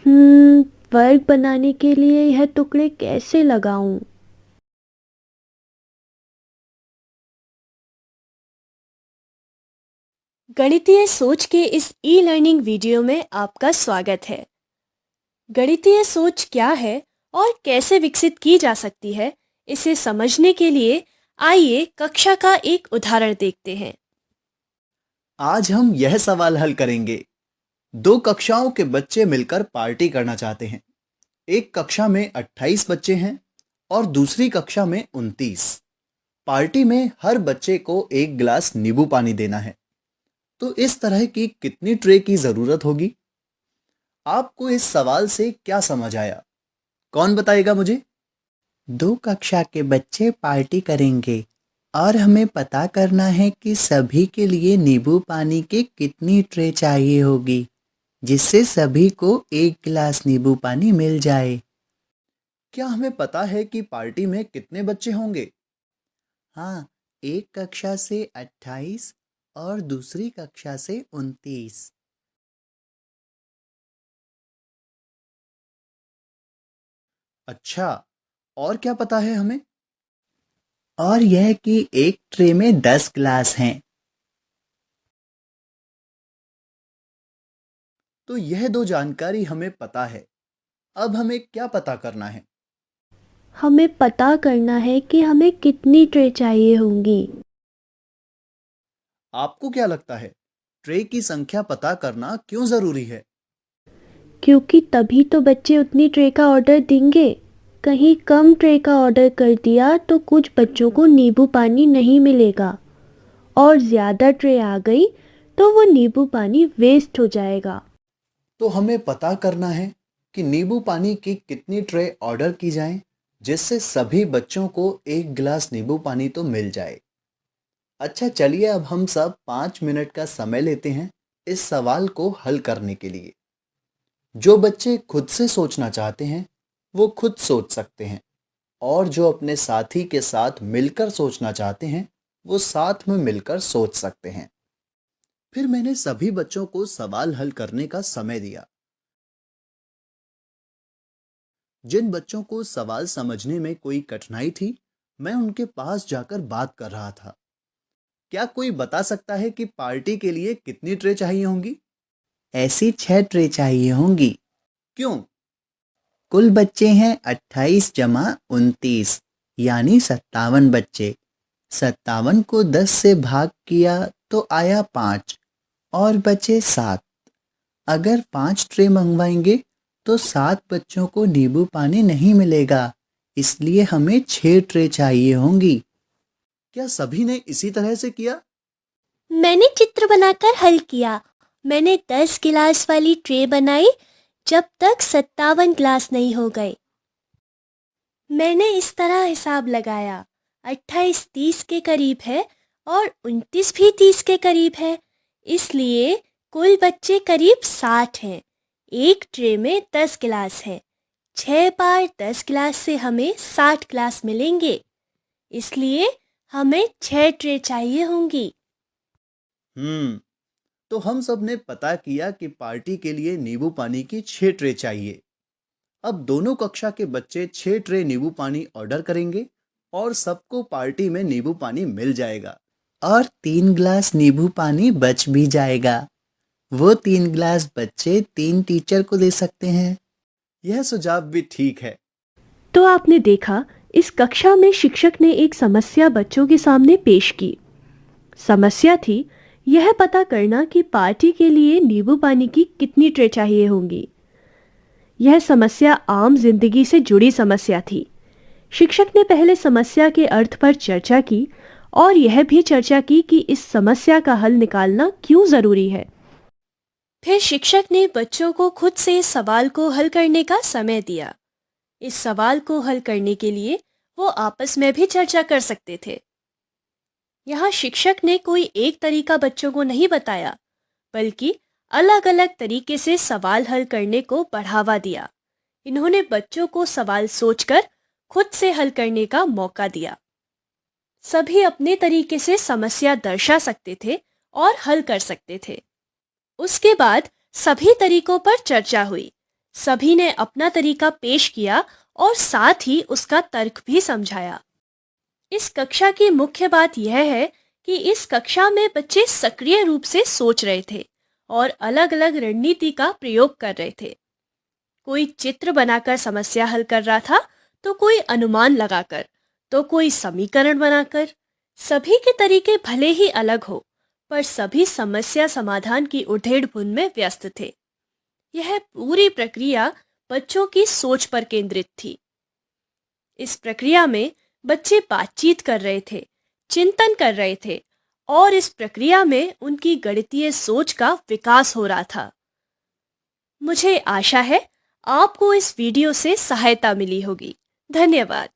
हम्म, वर्ग बनाने के लिए यह टुकड़े कैसे लगाऊं? गणितीय सोच के इस ई लर्निंग वीडियो में आपका स्वागत है। गणितीय सोच क्या है और कैसे विकसित की जा सकती है, इसे समझने के लिए आइए कक्षा का एक उदाहरण देखते हैं। आज हम यह सवाल हल करेंगे। दो कक्षाओं के बच्चे मिलकर पार्टी करना चाहते हैं। एक कक्षा में 28 बच्चे हैं और दूसरी कक्षा में 29। पार्टी में हर बच्चे को एक गिलास नींबू पानी देना है। तो इस तरह की कितनी ट्रे की जरूरत होगी? आपको इस सवाल से क्या समझ आया? कौन बताएगा मुझे? दो कक्षा के बच्चे पार्टी करेंगे और हमें पता करना है कि सभी के लिए नींबू पानी की कितनी ट्रे चाहिए होगी, जिससे सभी को एक गिलास नींबू पानी मिल जाए। क्या हमें पता है कि पार्टी में कितने बच्चे होंगे? हाँ, एक कक्षा से 28 और दूसरी कक्षा से 29। अच्छा, और क्या पता है हमें? और यह कि एक ट्रे में 10 गिलास हैं। तो यह दो जानकारी हमें पता है। अब हमें क्या पता करना है? हमें पता करना है कि हमें कितनी ट्रे चाहिए होंगी। आपको क्या लगता है, ट्रे की संख्या पता करना क्यों जरूरी है? क्योंकि तभी तो बच्चे उतनी ट्रे का ऑर्डर देंगे। कहीं कम ट्रे का ऑर्डर कर दिया तो कुछ बच्चों को नींबू पानी नहीं मिलेगा, और ज़्यादा ट्रे आ गई तो वो नींबू पानी वेस्ट हो जाएगा। तो हमें पता करना है कि नींबू पानी की कितनी ट्रे ऑर्डर की जाएं, जिससे सभी बच्चों को एक गिलास नींबू पानी तो मिल जाए। अच्छा, चलिए अब हम सब 5 मिनट का समय लेते हैं इस सवाल को हल करने के लिए। जो बच्चे खुद से सोचना चाहते हैं वो खुद सोच सकते हैं, और जो अपने साथी के साथ मिलकर सोचना चाहते हैं वो साथ में मिलकर सोच सकते हैं। फिर मैंने सभी बच्चों को सवाल हल करने का समय दिया। जिन बच्चों को सवाल समझने में कोई कठिनाई थी, मैं उनके पास जाकर बात कर रहा था। क्या कोई बता सकता है कि पार्टी के लिए कितनी ट्रे चाहिए होंगी? ऐसी 6 ट्रे चाहिए होंगी। क्यों? कुल बच्चे हैं 28 जमा 29, यानी 57 बच्चे। 57 को 10 से भाग किया तो आया 5 और बचे 7। अगर 5 ट्रे मंगवाएंगे तो 7 बच्चों को नींबू पानी नहीं मिलेगा, इसलिए हमें 6 ट्रे चाहिए होंगी। क्या सभी ने इसी तरह से किया? मैंने चित्र बनाकर हल किया। मैंने 10 गिलास वाली ट्रे बनाई जब तक 57 गिलास नहीं हो गए। मैंने इस तरह हिसाब लगाया, 28 30 के करीब है और 29 भी 30 के करीब है, इसलिए कुल बच्चे करीब 60 हैं। एक ट्रे में 10 गिलास है, 6 बार 10 गिलास से हमें 60 गिलास मिलेंगे, इसलिए हमें 6 ट्रे चाहिए होंगी। हम्म, तो हम सब ने पता किया कि पार्टी के लिए नींबू पानी की 6 ट्रे चाहिए। अब दोनों कक्षा के बच्चे 6 ट्रे नींबू पानी ऑर्डर करेंगे और सबको पार्टी में नींबू पानी मिल जाएगा। और 3 गिलास नींबू पानी बच भी जाएगा। वो 3 गिलास बच्चे 3 टीचर को दे सकते हैं। यह सुझाव भी ठीक है। तो आपने देखा, इस कक्षा में शिक्षक ने एक समस्या बच्चों के सामने पेश की। समस्या थी यह पता करना कि पार्टी के लिए नींबू पानी की कितनी ट्रे चाहिए होंगी। यह समस्या आम जिंदगी से जुड़ी समस्या थी। शिक्षक ने पहले समस्या के अर्थ पर चर्चा की और यह भी चर्चा की कि इस समस्या का हल निकालना क्यों जरूरी है। फिर शिक्षक ने बच्चों को खुद से सवाल को हल करने का समय दिया। इस सवाल को हल करने के लिए वो आपस में भी चर्चा कर सकते थे। यहाँ शिक्षक ने कोई एक तरीका बच्चों को नहीं बताया, बल्कि अलग अलग तरीके से सवाल हल करने को बढ़ावा दिया। इन्होंने बच्चों को सवाल सोचकर खुद से हल करने का मौका दिया। सभी अपने तरीके से समस्या दर्शा सकते थे और हल कर सकते थे। उसके बाद सभी तरीकों पर चर्चा हुई। सभी ने अपना तरीका पेश किया और साथ ही उसका तर्क भी समझाया। इस कक्षा की मुख्य बात यह है कि इस कक्षा में बच्चे सक्रिय रूप से सोच रहे थे और अलग-अलग रणनीति का प्रयोग कर रहे थे। कोई चित्र बनाकर समस्या हल कर रहा था, तो कोई अनुमान लगाकर, तो कोई समीकरण बनाकर। सभी के तरीके भले ही अलग हो, पर सभी समस्या समाधान की उधेड़-बुन में व्यस्त थे। यह पूरी प्रक्रिया बच्चों की सोच पर केंद्रित थी। इस प्रक्रिया में बच्चे बातचीत कर रहे थे, चिंतन कर रहे थे और इस प्रक्रिया में उनकी गणितीय सोच का विकास हो रहा था। मुझे आशा है आपको इस वीडियो से सहायता मिली होगी। धन्यवाद।